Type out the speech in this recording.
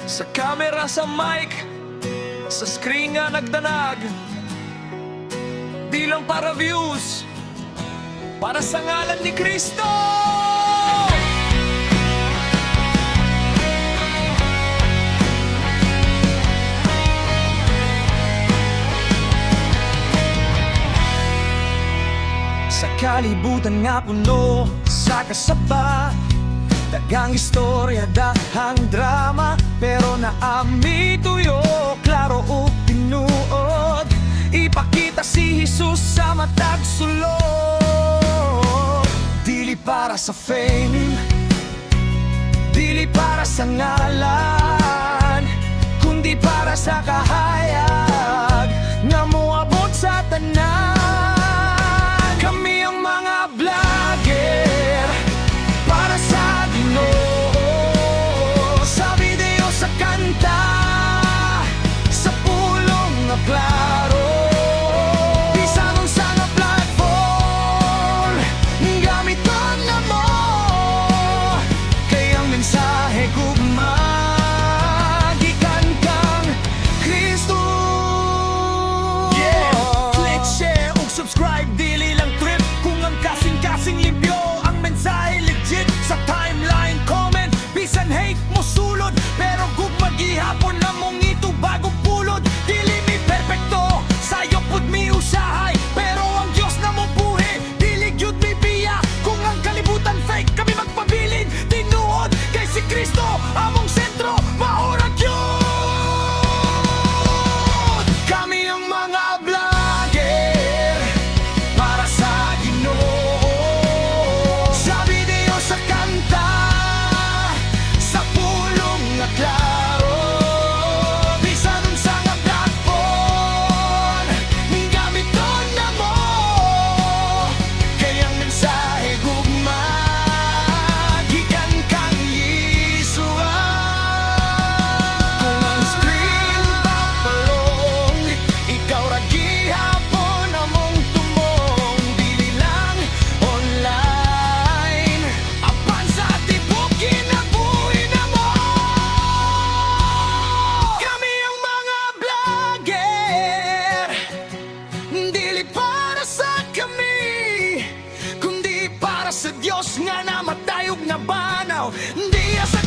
Sa camera, sa mic, sa screen nga nagdanag. Di lang para views, para sa ngalan ni Kristo. Sa kalibutan nga puno sa kasaba, dagang istorya, dahang drama, pero naami tuyo, klaro o pinuod. Ipakita si Jesus sa matag sulod. Dili para sa fame, dili para sa ngalan, kundi para sa kahayag nga moabot sa tanan. Kami ang mga vlogger para sa Ginoo, sa video, sa kanta, sa pulong nga klaro. Bisan unsa nga platform gamiton na mo, kay ang mensahe gugma gikan kang Kristo. Yeah, click, share ug subscribe, dili lang trip kung ang kasing-kasing limpyo ang mensahe legit. Sa timeline, comment, bisan hate mo sulod, pero gugma gihapon na mong ito bagong pulod. Dili mi perfecto, sayo pud mi usahay, pero ang Diyos na mo buhi, dili gyud mi biya. Kung ang kalibutan fake, kami magpabilin tinuod kay si Kristo among sentro, maurag yun. Kami ang mga vlogger para sa Ginoo, sa video, sa kanta, sa pulong nga klaro. Bisan unsa nga platform gamiton na mo, kay ang mensahe gugma gikan kang Yesua. Kung ang screen papalong, ikaw ra gihapon among tumong. Dili lang online, apan sa tibok kinabuhi na mo. Kami ang mga vlogger, dili para sa kami, kundi para sa Diyos nga namatay ug nabanaw. Di asa